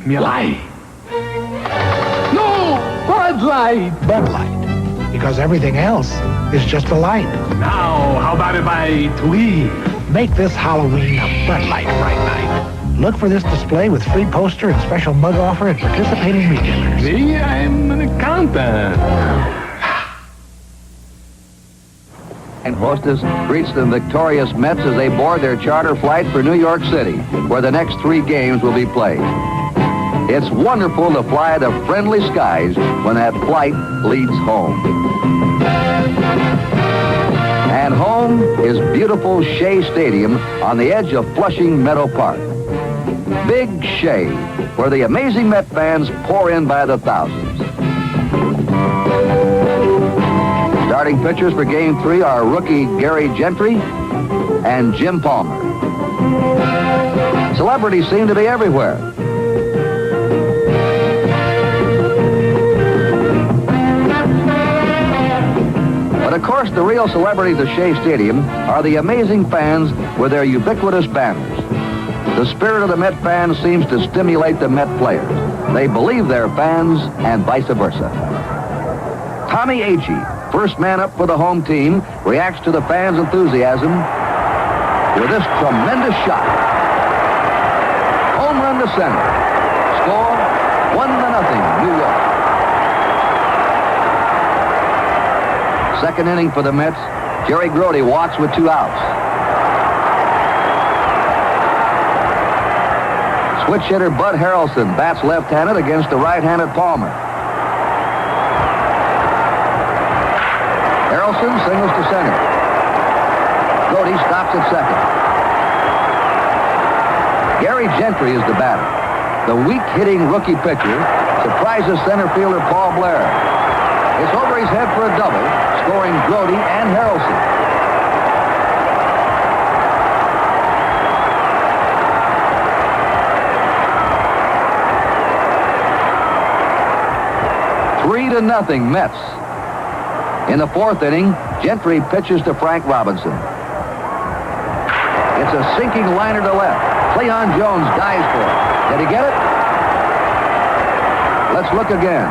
me light. No! Bud Light! Bud Light. Because everything else is just a light. Now, how about if I tweet? Make this Halloween a Bud Light Fright Night. Look for this display with free poster and special mug offer at participating retailers. See, I'm an accountant. And hostess greets the victorious Mets as they board their charter flight for New York City, where the next 3 games will be played. It's wonderful to fly the friendly skies when that flight leads home. And home is beautiful Shea Stadium on the edge of Flushing Meadow Park. Big Shea, where the amazing Met fans pour in by the thousands. Starting pitchers for Game 3 are rookie Gary Gentry and Jim Palmer. Celebrities seem to be everywhere. But of course, the real celebrities of Shea Stadium are the amazing fans with their ubiquitous banners. The spirit of the Met fans seems to stimulate the Met players. They believe they're fans and vice versa. Tommy Agee, first man up for the home team, reacts to the fans' enthusiasm with this tremendous shot. Home run to center. Score 1-0, New York. Second inning for the Mets. Jerry Grody walks with 2 outs. Switch hitter Bud Harrelson bats left-handed against the right-handed Palmer. Harrelson singles to center. Grody stops at second. Gary Gentry is the batter. The weak-hitting rookie pitcher surprises center fielder Paul Blair. It's over his head for a double, scoring Grody and Harrelson. Nothing Mets. In the 4th inning, Gentry pitches to Frank Robinson. It's a sinking liner to left. Cleon Jones dives for it. Did he get it? Let's look again.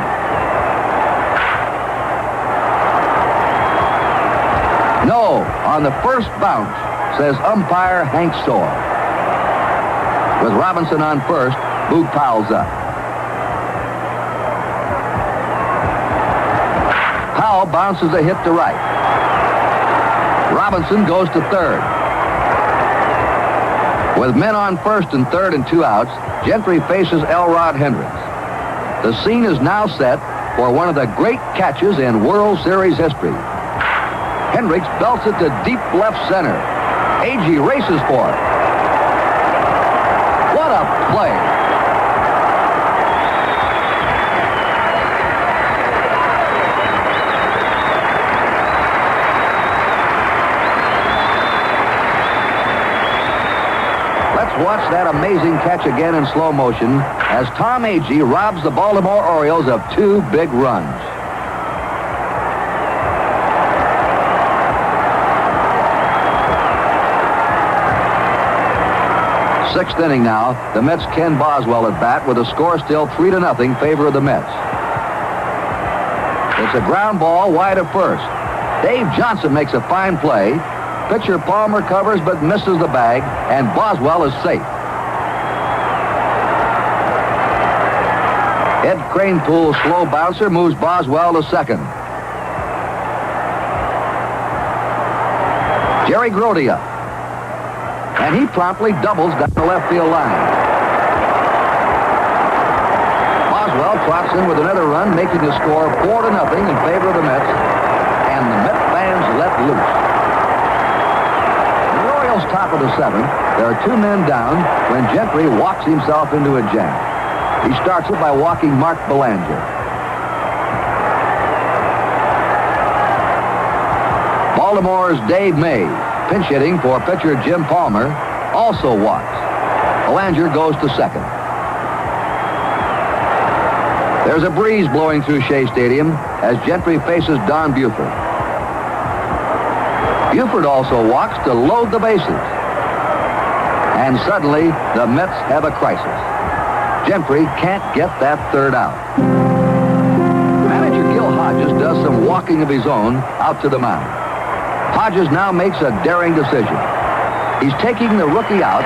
No, on the first bounce, says umpire Hank Soar. With Robinson on first, Boog Powell's up. Powell bounces a hit to right. Robinson goes to third. With men on first and third and 2 outs, Gentry faces Elrod Hendricks. The scene is now set for one of the great catches in World Series history. Hendricks belts it to deep left center. Agee races for it. What a play! Watch that amazing catch again in slow motion as Tom Agee robs the Baltimore Orioles of 2 big runs. Sixth inning now. The Mets' Ken Boswell at bat with a score still 3-0 favor of the Mets. It's a ground ball wide of first. Dave Johnson makes a fine play. Pitcher Palmer covers but misses the bag, and Boswell is safe. Ed Kranepool's slow bouncer moves Boswell to second. Jerry Grody up. And he promptly doubles down the left field line. Boswell trots in with another run, making the score 4-0 in favor of the Mets, and the Met fans let loose. Top of the 7th, there are 2 men down when Gentry walks himself into a jam. He starts it by walking Mark Belanger. Baltimore's Dave May, pinch hitting for pitcher Jim Palmer, also walks. Belanger goes to second. There's a breeze blowing through Shea Stadium as Gentry faces Don Buford. Buford also walks to load the bases. And suddenly, the Mets have a crisis. Gentry can't get that third out. Manager Gil Hodges does some walking of his own out to the mound. Hodges now makes a daring decision. He's taking the rookie out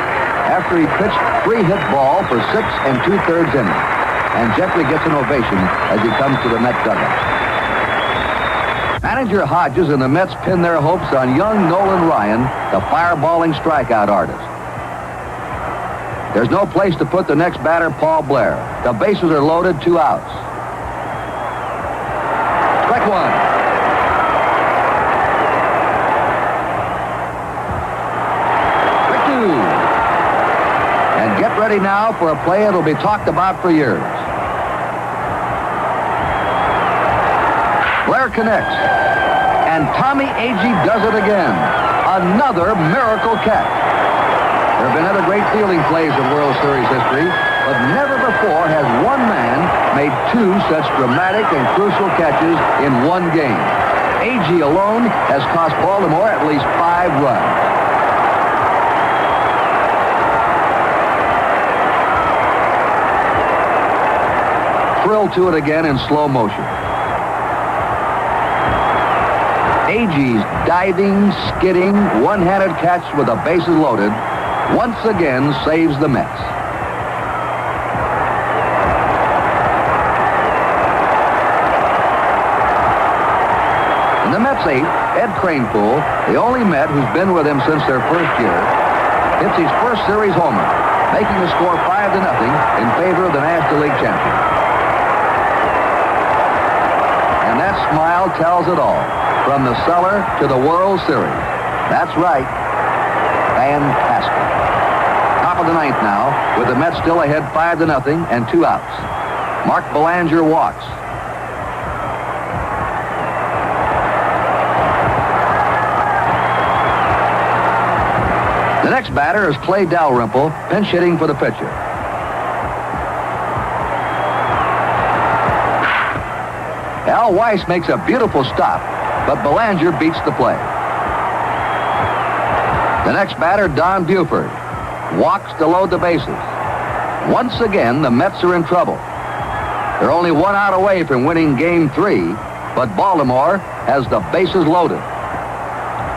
after he pitched 3-hit ball for 6 2/3 innings. And Gentry gets an ovation as he comes to the Met dugout. Manager Hodges and the Mets pin their hopes on young Nolan Ryan, the fireballing strikeout artist. There's no place to put the next batter, Paul Blair. The bases are loaded, 2 outs. Strike one. Strike two. And get ready now for a play that'll be talked about for years. Blair connects. And Tommy Agee does it again. Another miracle catch. There have been other great fielding plays in World Series history, but never before has one man made 2 such dramatic and crucial catches in one game. Agee alone has cost Baltimore at least 5 runs. Thrill to it again in slow motion. Agee's diving, skidding, one-handed catch with the bases loaded once again saves the Mets. In the Mets' 8th, Ed Kranepool, the only Met who's been with him since their first year, hits his first series homer, making the score 5-0 in favor of the National League champion. And that smile tells it all. From the cellar to the World Series. That's right. Fantastic. Top of the 9th now, with the Mets still ahead 5-0 and 2 outs. Mark Belanger walks. The next batter is Clay Dalrymple, pinch hitting for the pitcher. Al Weiss makes a beautiful stop, but Belanger beats the play. The next batter, Don Buford, walks to load the bases. Once again, the Mets are in trouble. They're only 1 out away from winning Game 3, but Baltimore has the bases loaded.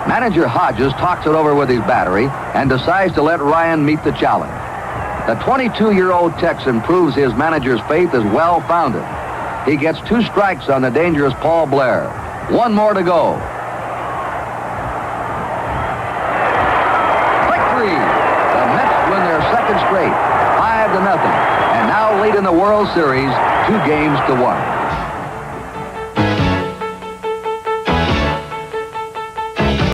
Manager Hodges talks it over with his battery and decides to let Ryan meet the challenge. The 22-year-old Texan proves his manager's faith is well-founded. He gets 2 strikes on the dangerous Paul Blair. 1 more to go. Strike 3. The Mets win their 2nd straight, 5-0, and now lead in the World Series 2-1.